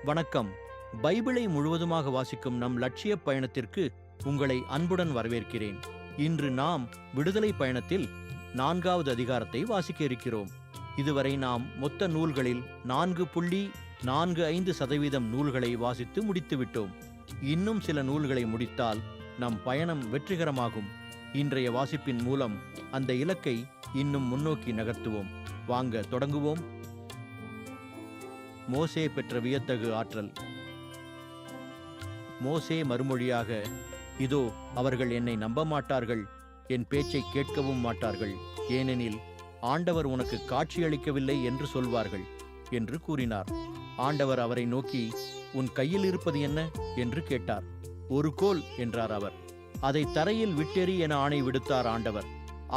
வணக்கம். பைபிளை முழுவதுமாக வாசிக்கும் நம் லட்சிய பயணத்திற்கு உங்களை அன்புடன் வரவேற்கிறேன். இன்று நாம் விடுதலை பயணத்தில் 4வது அதிகாரத்தை வாசிக்க இருக்கிறோம். இதுவரை நாம் மொத்த நூல்களில் 4.45% நூல்களை வாசித்து முடித்துவிட்டோம். இன்னும் சில நூல்களை முடித்தால் நம் பயணம் வெற்றிகரமாகும். இன்றைய வாசிப்பின் மூலம் அந்த இலக்கை இன்னும் முன்னோக்கி நகர்த்துவோம். வாங்க தொடங்குவோம். மோசே பெற்ற வியத்தகு ஆற்றல். மோசே மறுமொழியாக, இதோ அவர்கள் என்னை நம்ப மாட்டார்கள், என் பேச்சை கேட்கவும் மாட்டார்கள், ஏனெனில் ஆண்டவர் உனக்கு காட்சியளிக்கவில்லை என்று சொல்வார்கள் என்று கூறினார். ஆண்டவர் அவரை நோக்கி, உன் கையில் இருப்பது என்ன என்று கேட்டார். ஒரு கோல் என்றார் அவர். அதை தரையில் விட்டெறி என ஆணை விடுத்தார் ஆண்டவர்.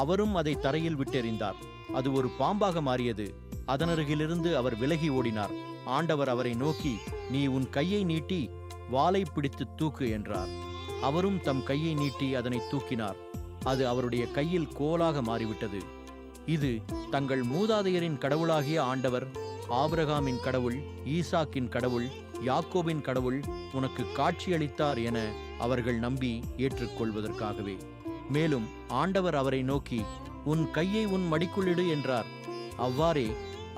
அவரும் அதை தரையில் விட்டெறிந்தார். அது ஒரு பாம்பாக மாறியது. அதனருகிலிருந்து அவர் விலகி ஓடினார். ஆண்டவர் அவரை நோக்கி, நீ உன் கையை நீட்டி வாளை பிடித்து தூக்கு என்றார். அவரும் தம் கையை நீட்டி அதனை தூக்கினார். அது அவருடைய கையில் கோலாக மாறிவிட்டது. இது தங்கள் மூதாதையரின் கடவுளாகிய ஆண்டவர், ஆபிரகாமின் கடவுள், ஈசாக்கின் கடவுள், யாக்கோபின் கடவுள் உனக்கு காட்சியளித்தார் என அவர்கள் நம்பி ஏற்றுக்கொள்வதற்காகவே. மேலும் ஆண்டவர் அவரை நோக்கி, உன் கையை உன் மடிக்குள்ளிடு என்றார். அவ்வாறே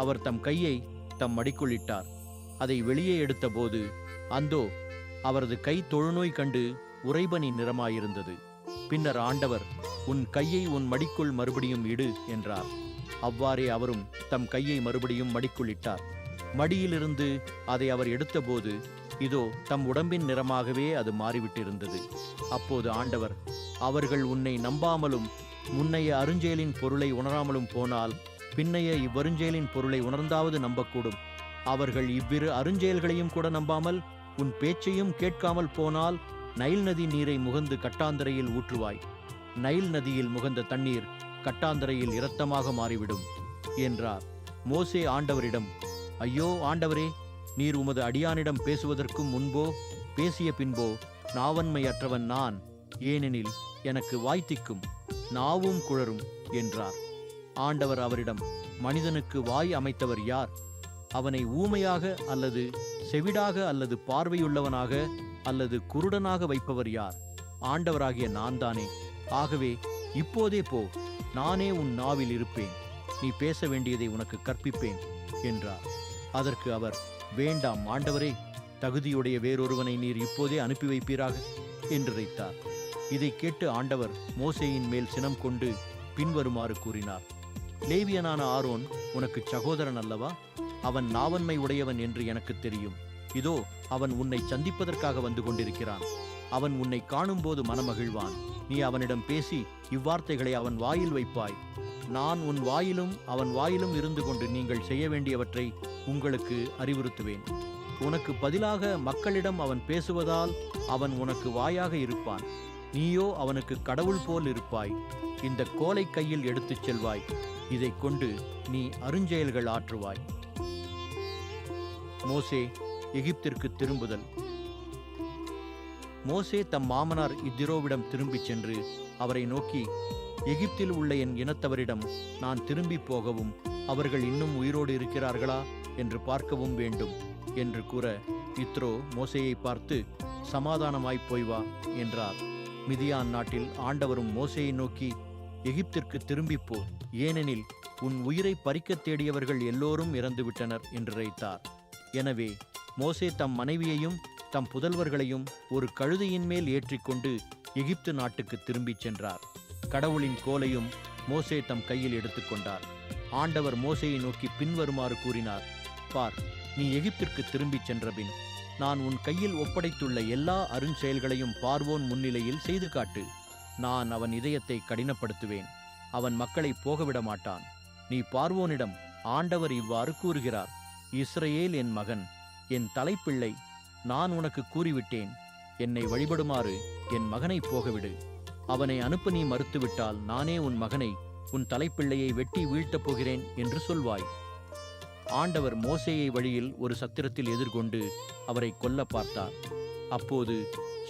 அவர் தம் கையை தம் மடிக்குள்ளிட்டார். அதை வெளியே எடுத்தபோது அந்தோ அவரது கை தொழுநோய் கண்டு உறைபனி நிறமாயிருந்தது. பின்னர் ஆண்டவர், உன் கையை உன் மடிக்குள் மறுபடியும் இடு என்றார். அவ்வாறே அவரும் தம் கையை மறுபடியும் மடிக்குள்ளிட்டார். மடியிலிருந்து அதை அவர் எடுத்தபோது இதோ தம் உடம்பின் நிறமாகவே அது மாறிவிட்டிருந்தது. அப்போது ஆண்டவர், அவர்கள் உன்னை நம்பாமலும் முன்னைய அருஞ்செயலின் பொருளை உணராமலும் போனால் பின்னைய இவ்வருஞ்செயலின் பொருளை உணர்ந்தாவது நம்பக்கூடும். அவர்கள் இவ்விரு அருஞ்செயல்களையும் கூட நம்பாமல் உன் பேச்சையும் கேட்காமல் போனால் நைல் நதி நீரை முகந்து கட்டாந்தரையில் ஊற்றுவாய். நைல் நதியில் முகந்த தண்ணீர் கட்டாந்தரையில் இரத்தமாக மாறிவிடும் என்றார். மோசே ஆண்டவரிடம், ஐயோ ஆண்டவரே, நீர் உமது அடியானிடம் பேசுவதற்கும் முன்போ பேசிய பின்போ நாவன்மையற்றவன் நான், ஏனெனில் எனக்கு வாய்த்திக்கும் நாவும் குழரும் என்றார். ஆண்டவர் அவரிடம், மனிதனுக்கு வாய் அமைத்தவர் யார்? அவனை ஊமையாக அல்லது செவிடாக அல்லது பார்வையுள்ளவனாக அல்லது குருடனாக வைப்பவர் யார்? ஆண்டவராகிய நான் தானே. ஆகவே இப்போதே போ, நானே உன் நாவில் இருப்பேன், நீ பேச வேண்டியதை உனக்கு கற்பிப்பேன் என்றார். அதற்கு அவர், வேண்டாம் ஆண்டவரே, தகுதியுடைய வேறொருவனை நீர் இப்போதே அனுப்பி வைப்பீராக என்று இறைத்தார். இதை கேட்டு ஆண்டவர் மோசேயின் மேல் சினம் கொண்டு பின்வருமாறு கூறினார். லேவியனான ஆரோன் உனக்கு சகோதரன் அல்லவா? அவன் நாவன்மை உடையவன் என்று எனக்கு தெரியும். இதோ அவன் உன்னை சந்திப்பதற்காக வந்து கொண்டிருக்கிறான். அவன் உன்னை காணும்போது மனமகிழ்வான். நீ அவனிடம் பேசி இவ்வார்த்தைகளை அவன் வாயில் வைப்பாய். நான் உன் வாயிலும் அவன் வாயிலும் இருந்து கொண்டு நீங்கள் செய்ய வேண்டியவற்றை உங்களுக்கு அறிவுறுத்துவேன். உனக்கு பதிலாக மக்களிடம் அவன் பேசுவதால் அவன் உனக்கு வாயாக இருப்பான். நீயோ அவனுக்கு கடவுள் போல் இருப்பாய். இந்த கோலை கையில் எடுத்துச் செல்வாய். இதை கொண்டு நீ அருஞ்செயல்கள் ஆற்றுவாய். மோசே எகிப்திற்கு திரும்புதல். மோசே தம் மாமனார் இத்திரோவிடம் திரும்பிச் சென்று அவரை நோக்கி, எகிப்தில் உள்ள என் இனத்தவரிடம் நான் திரும்பி போகவும் அவர்கள் இன்னும் உயிரோடு இருக்கிறார்களா என்று பார்க்கவும் வேண்டும் என்று கூற, இத்ரோ மோசேயை பார்த்து, சமாதானமாய்ப் போய் வா என்றார். மிதியான் நாட்டில் ஆண்டவரும் மோசேயை நோக்கி, எகிப்திற்கு திரும்பிப்போ, ஏனெனில் உன் உயிரை பறிக்கத் தேடியவர்கள் எல்லோரும் இறந்துவிட்டனர் என்று இறைத்தார். எனவே மோசே தம் மனைவியையும் தம் புதல்வர்களையும் ஒரு கழுதையின் மேல் ஏற்றிக்கொண்டு எகிப்து நாட்டுக்கு திரும்பிச் சென்றார். கடவுளின் கோலையும் மோசே தம் கையில் எடுத்துக்கொண்டார். ஆண்டவர் மோசேயை நோக்கி பின்வருமாறு கூறினார். பார், நீ எகிப்திற்கு திரும்பிச் சென்றபின் நான் உன் கையில் ஒப்படைத்துள்ள எல்லா அருஞ்செயல்களையும் பார்வோன் முன்னிலையில் செய்து காட்டு. நான் அவன் இதயத்தை கடினப்படுத்துவேன். அவன் மக்களை போகவிட மாட்டான். நீ பார்வோனிடம், ஆண்டவர் இவ்வாறு கூறுகிறார், இஸ்ரவேல் என் மகன், என் தலைப்பிள்ளை, நான் உனக்கு கூறிவிட்டேன். என்னை வழிபடுமாறு என் மகனை போகவிடு. அவனை அனுப்ப நீ மறுத்துவிட்டால் நானே உன் மகனை, உன் தலைப்பிள்ளையை வெட்டி வீழ்த்தப் போகிறேன் என்று சொல்வாய். ஆண்டவர் மோசேயை வழியில் ஒரு சத்திரத்தில் எதிர்கொண்டு அவரை கொல்ல பார்த்தார். அப்போது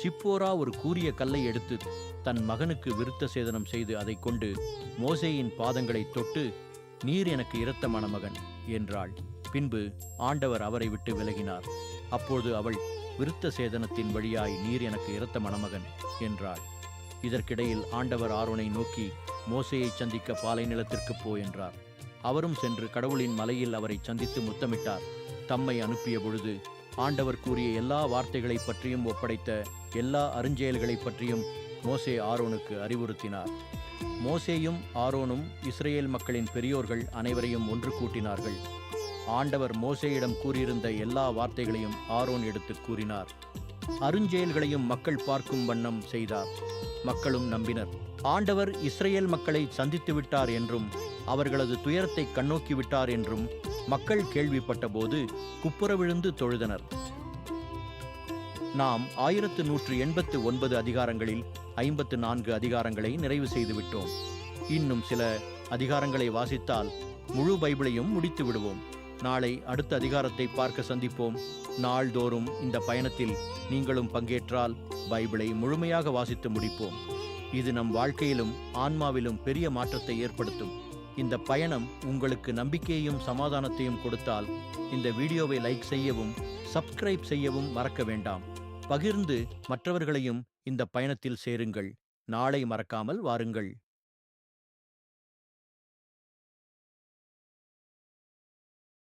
சிப்போரா ஒரு கூரிய கல்லை எடுத்து தன் மகனுக்கு விருத்த சேதனம் செய்து அதை கொண்டு மோசேயின் பாதங்களை தொட்டு, நீர் எனக்கு இரத்தமான மகன் என்றாள். பின்பு ஆண்டவர் அவரை விட்டு விலகினார். அப்போது அவள், விருத்த சேதனத்தின் வழியாய் நீர் எனக்கு இரத்த மணமகன் என்றாள். இதற்கிடையில் ஆண்டவர் ஆரோனை நோக்கி, மோசேயை சந்திக்க பாலை நிலத்திற்குப் போ என்றார். அவரும் சென்று கடவுளின் மலையில் அவரை சந்தித்து முத்தமிட்டார். தம்மை அனுப்பிய பொழுது ஆண்டவர் கூறிய எல்லா வார்த்தைகளைப் பற்றியும் ஒப்படைத்த எல்லா அருஞ்செயல்களைப் பற்றியும் மோசே ஆரோனுக்கு அறிவுறுத்தினார். மோசேயும் ஆரோனும் இஸ்ரேல் மக்களின் பெரியோர்கள் அனைவரையும் ஒன்று கூட்டினார்கள். ஆண்டவர் மோசேயிடம் கூறியிருந்த எல்லா வார்த்தைகளையும் ஆரோன் எடுத்துக் கூறினார். அருஞ்செயல்களையும் மக்கள் பார்க்கும் வண்ணம் செய்தார். மக்களும் நம்பினர். ஆண்டவர் இஸ்ரேல் மக்களை சந்தித்து விட்டார் என்றும் அவர்களது துயரத்தை கண்ணோக்கி விட்டார் என்றும் மக்கள் கேள்விப்பட்ட போது குப்புற விழுந்து தொழுதனர். நாம் 1189 அதிகாரங்களில் 54 அதிகாரங்களை நிறைவு செய்துவிட்டோம். இன்னும் சில அதிகாரங்களை வாசித்தால் முழு பைபிளையும் முடித்து விடுவோம். நாளை அடுத்த அதிகாரத்தை பார்க்க சந்திப்போம். நாள்தோறும் இந்த பயணத்தில் நீங்களும் பங்கேற்றால் பைபிளை முழுமையாக வாசித்து முடிப்போம். இது நம் வாழ்க்கையிலும் ஆன்மாவிலும் பெரிய மாற்றத்தை ஏற்படுத்தும். இந்த பயணம் உங்களுக்கு நம்பிக்கையையும் சமாதானத்தையும் கொடுத்தால் இந்த வீடியோவை லைக் செய்யவும் சப்ஸ்கிரைப் செய்யவும் மறக்க வேண்டாம். பகிர்ந்து மற்றவர்களையும் இந்த பயணத்தில் சேருங்கள். நாளை மறக்காமல் வாருங்கள்.